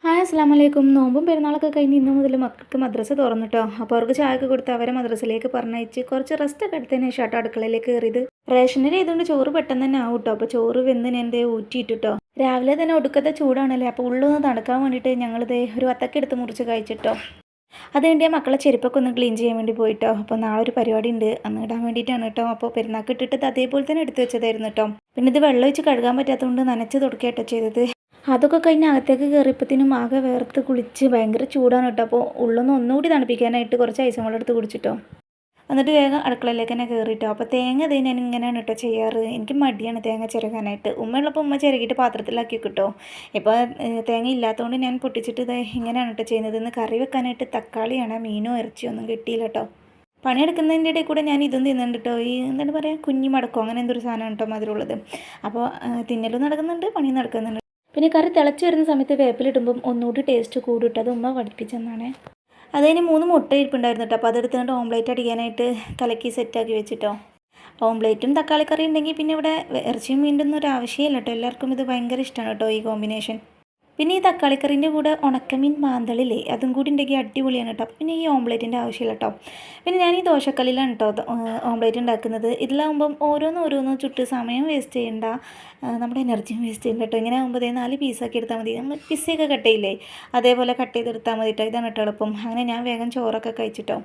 Hi അസ്സലാമലൈക്കും. നോമ്പും പെരുന്നാളൊക്കെ കഴിഞ്ഞ് ഇന്നു മുതൽ മക്കൾക്ക് മദ്രസ തുറന്നിട്ടോ. അപ്പോൾ അവർക്ക് ചായയൊക്കെ കൊടുത്ത് അവരെ മദ്രസയിലേക്ക് പറഞ്ഞയച്ച് കുറച്ച് റെസ്റ്റ് ഒക്കെ എടുത്തതിന് ശേഷം അടുക്കളയിലേക്ക് കയറിയത്. റേഷനരി ആയതുകൊണ്ട് ചോറ് പെട്ടെന്ന് തന്നെ ആവും കേട്ടോ. അപ്പോൾ ചോറ് വെന്ത് ഞാൻ എന്തേ ഊറ്റിയിട്ടോ. രാവിലെ തന്നെ ഒടുക്കത്തെ ചൂടാണല്ലേ, അപ്പോൾ ഉള്ളൊന്ന് തണുക്കാൻ വേണ്ടിയിട്ട് ഞങ്ങളിത് ഒരു വത്തക്ക എടുത്ത് മുറിച്ച് കഴിച്ചിട്ടോ. അത് കഴിഞ്ഞ് മക്കളെ ചെരുപ്പൊക്കെ ഒന്ന് ക്ലീൻ ചെയ്യാൻ വേണ്ടി പോയിട്ടോ. അപ്പോൾ നാളെ ഒരു പരിപാടി ഉണ്ട്, അന്ന് ഇടാൻ വേണ്ടിയിട്ടാണ് കേട്ടോ. അപ്പോൾ പെരുന്നാൾക്ക് ഇട്ടിട്ട് അതേപോലെ തന്നെ എടുത്ത് വെച്ചതായിരുന്നു കേട്ടോ. പിന്നെ ഇത് വെള്ളം ഒഴിച്ച് കഴുകാൻ പറ്റാത്തതുകൊണ്ട് നനച്ച് തുടക്കുകയാട്ടോ ചെയ്തത്. അതൊക്കെ കഴിഞ്ഞ് അകത്തേക്ക് കയറിയപ്പോഴത്തേനും ആകെ വേർത്ത് കുളിച്ച് ഭയങ്കര ചൂടാണ് കേട്ടോ. അപ്പോൾ ഉള്ളൊന്ന് ഒന്നുകൂടി തണുപ്പിക്കാനായിട്ട് കുറച്ച് ഐസും വെള്ളം എടുത്ത് കുടിച്ചിട്ടോ. എന്നിട്ട് വേഗം അടുക്കളയിലേക്ക് തന്നെ കയറിയിട്ടോ. അപ്പോൾ തേങ്ങ ഇത് ഞാൻ ഇങ്ങനെയാണ് കേട്ടോ ചെയ്യാറ്. എനിക്ക് മടിയാണ് തേങ്ങ ചിരകാനായിട്ട്. ഉമ്മയുള്ളപ്പോൾ ഉമ്മ ചിരകിയിട്ട് പാത്രത്തിലാക്കി കിട്ടോ. ഇപ്പോൾ തേങ്ങ ഇല്ലാത്തതുകൊണ്ട് ഞാൻ പൊട്ടിച്ചിട്ട് ഇത് ഇങ്ങനെയാണ് കേട്ടോ ചെയ്യുന്നത്. ഇന്ന് കറി വെക്കാനായിട്ട് തക്കാളിയാണ്, മീനോ ഇറച്ചിയോ ഒന്നും കിട്ടിയില്ല കേട്ടോ. പണിയെടുക്കുന്നതിൻ്റെ ഇടയിൽ കൂടെ ഞാൻ ഇതും തിന്നുന്നുണ്ട് കേട്ടോ. ഈ എന്താണ് പറയുക, കുഞ്ഞി മടക്കോ അങ്ങനെ എന്തൊരു സാധനമാണ് കേട്ടോ മധുരമുള്ളത്. അപ്പോൾ തിന്നലും നടക്കുന്നുണ്ട്, പണിയും നടക്കുന്നുണ്ട്. പിന്നെ കറി തിളച്ച് വരുന്ന സമയത്ത് വേപ്പിലിടുമ്പം ഒന്നുകൂടി ടേസ്റ്റ് കൂടിയിട്ട് അത് ഉമ്മ പഠിപ്പിച്ചെന്നാണ്. അതിന് 3 മുട്ട ഇരിപ്പുണ്ടായിരുന്നു കേട്ടോ. അപ്പോൾ അതെടുത്തുകൊണ്ട് ഓംലേറ്റ് അടിക്കാനായിട്ട് കലക്കി സെറ്റാക്കി വെച്ചിട്ടോ. ഓംലേറ്റും തക്കാളി കറി ഉണ്ടെങ്കിൽ പിന്നെ ഇവിടെ ഇറച്ചിയും മീൻ്റെ ഒരു ആവശ്യമില്ല കേട്ടോ. എല്ലാവർക്കും ഇത് ഭയങ്കര ഇഷ്ടമാണ് കേട്ടോ ഈ കോമ്പിനേഷൻ. പിന്നെ ഈ തക്കാളിക്കറിൻ്റെ കൂടെ ഉണക്കമീൻ മാന്തളില്ലേ, അതും കൂടി ഉണ്ടെങ്കിൽ അടിപൊളിയാണ് കേട്ടോ. പിന്നെ ഈ ഓംലേറ്റിൻ്റെ ആവശ്യമില്ല കേട്ടോ. പിന്നെ ഞാൻ ഈ ദോശക്കല്ലിലാണ് കേട്ടോ ഓംലേറ്റ് ഉണ്ടാക്കുന്നത്. ഇതിലാകുമ്പം ഓരോന്നും ചുട്ട് സമയം വേസ്റ്റ് ചെയ്യണ്ട, നമ്മുടെ എനർജിയും വേസ്റ്റ് ചെയ്യണ്ട കേട്ടോ. ഇങ്ങനെ ആകുമ്പോൾ 4 പീസാക്കി എടുത്താൽ മതി. നമ്മൾ പിസ്സയൊക്കെ കട്ട് ചെയ്യില്ലേ, അതേപോലെ കട്ട് ചെയ്തെടുത്താൽ മതി കേട്ടോ. ഇതാണ് കേട്ടോ എളുപ്പം. അങ്ങനെ ഞാൻ വേഗം ചോറൊക്കെ കഴിച്ചിട്ടോ.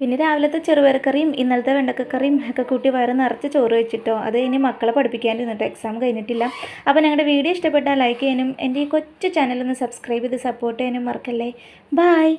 പിന്നെ രാവിലത്തെ ചെറുപയറക്കറിയും ഇന്നലത്തെ വെണ്ടക്കക്കറിയും ഒക്കെ കൂട്ടി വയറ് നിറച്ച് ചോറ് വെച്ചിട്ടോ. അത് ഇനി മക്കളെ പഠിപ്പിക്കാനിരുന്നിട്ടോ, എക്സാം കഴിഞ്ഞിട്ടില്ല. അപ്പോൾ ഞങ്ങളുടെ വീഡിയോ ഇഷ്ടപ്പെട്ടാൽ ലൈക്ക് ചെയ്യാനും എൻ്റെ ഈ കൊച്ചു ചാനലൊന്ന് സബ്സ്ക്രൈബ് ചെയ്ത് സപ്പോർട്ട് ചെയ്യാനും മറക്കല്ലേ. ബായ്.